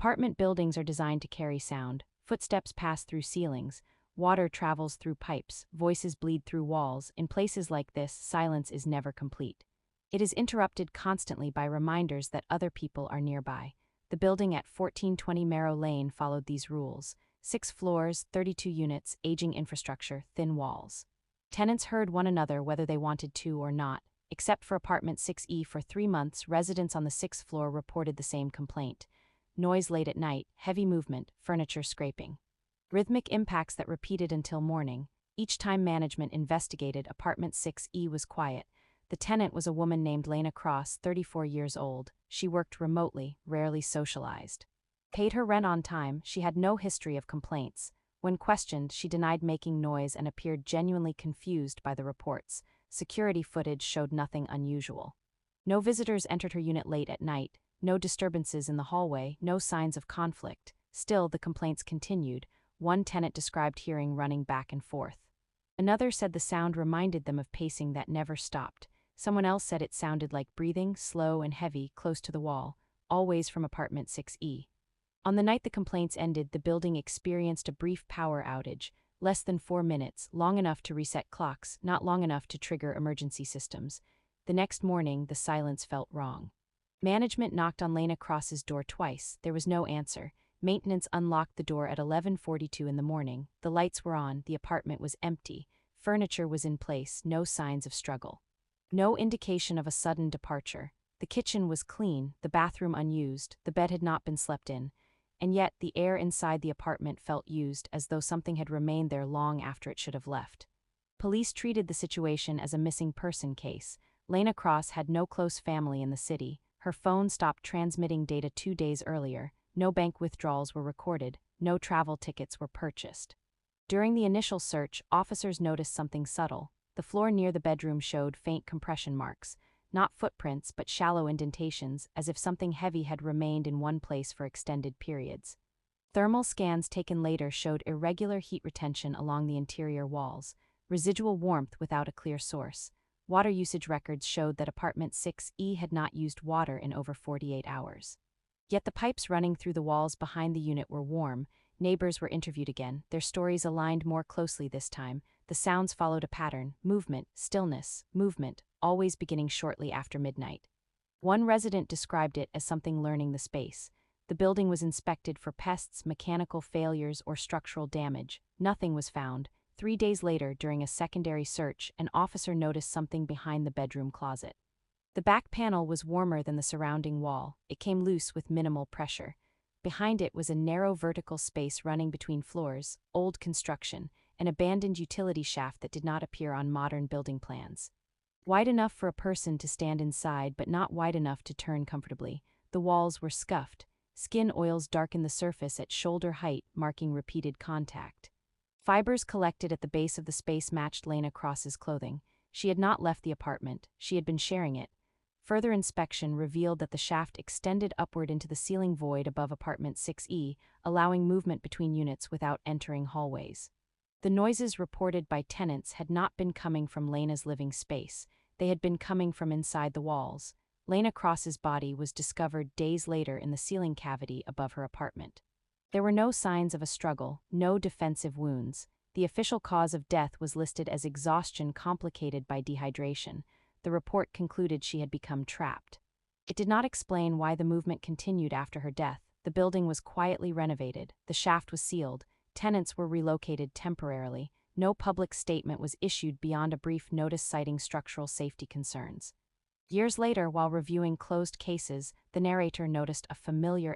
Apartment buildings are designed to carry sound. Footsteps pass through ceilings, water travels through pipes, voices bleed through walls. In places like this, silence is never complete. It is interrupted constantly by reminders that other people are nearby. The building at 1420 Marrow Lane followed these rules. 6 floors, 32 units, aging infrastructure, thin walls. Tenants heard one another whether they wanted to or not. Except for apartment 6E for 3 months, residents on the 6th floor reported the same complaint. Noise late at night, heavy movement, furniture scraping. Rhythmic impacts that repeated until morning. Each time management investigated, apartment 6E was quiet. The tenant was a woman named Lena Cross, 34 years old. She worked remotely, rarely socialized. Paid her rent on time, she had no history of complaints. When questioned, she denied making noise and appeared genuinely confused by the reports. Security footage showed nothing unusual. No visitors entered her unit late at night, no disturbances in the hallway, no signs of conflict. Still, the complaints continued. One tenant described hearing running back and forth. Another said the sound reminded them of pacing that never stopped. Someone else said it sounded like breathing, slow and heavy, close to the wall, always from apartment 6E. On the night the complaints ended, the building experienced a brief power outage, less than 4 minutes, long enough to reset clocks, not long enough to trigger emergency systems. The next morning, the silence felt wrong. Management knocked on Lena Cross's door twice. There was no answer. Maintenance unlocked the door at 11:42 in the morning. The lights were on, the apartment was empty. Furniture was in place, no signs of struggle. No indication of a sudden departure. The kitchen was clean, the bathroom unused, the bed had not been slept in. And yet, the air inside the apartment felt used, as though something had remained there long after it should have left. Police treated the situation as a missing person case. Lena Cross had no close family in the city. Her phone stopped transmitting data 2 days earlier. No bank withdrawals were recorded. No travel tickets were purchased. During the initial search, officers noticed something subtle. The floor near the bedroom showed faint compression marks. Not footprints, but shallow indentations, as if something heavy had remained in one place for extended periods. Thermal scans taken later showed irregular heat retention along the interior walls, residual warmth without a clear source. Water usage records showed that apartment 6E had not used water in over 48 hours. Yet the pipes running through the walls behind the unit were warm. Neighbors were interviewed again. Their stories aligned more closely this time. The sounds followed a pattern: movement, stillness, movement, always beginning shortly after midnight. One resident described it as something learning the space. The building was inspected for pests, mechanical failures, or structural damage. Nothing was found. 3 days later, during a secondary search, an officer noticed something behind the bedroom closet. The back panel was warmer than the surrounding wall. It came loose with minimal pressure. Behind it was a narrow vertical space running between floors, old construction, an abandoned utility shaft that did not appear on modern building plans. Wide enough for a person to stand inside, but not wide enough to turn comfortably. The walls were scuffed. Skin oils darkened the surface at shoulder height, marking repeated contact. Fibers collected at the base of the space matched Lena Cross's clothing. She had not left the apartment. She had been sharing it. Further inspection revealed that the shaft extended upward into the ceiling void above apartment 6E, allowing movement between units without entering hallways. The noises reported by tenants had not been coming from Lena's living space. They had been coming from inside the walls. Lena Cross's body was discovered days later in the ceiling cavity above her apartment. There were no signs of a struggle, no defensive wounds. The official cause of death was listed as exhaustion complicated by dehydration. The report concluded she had become trapped. It did not explain why the movement continued after her death. The building was quietly renovated. The shaft was sealed. Tenants were relocated temporarily. No public statement was issued beyond a brief notice citing structural safety concerns. Years later, while reviewing closed cases, the narrator noticed a familiar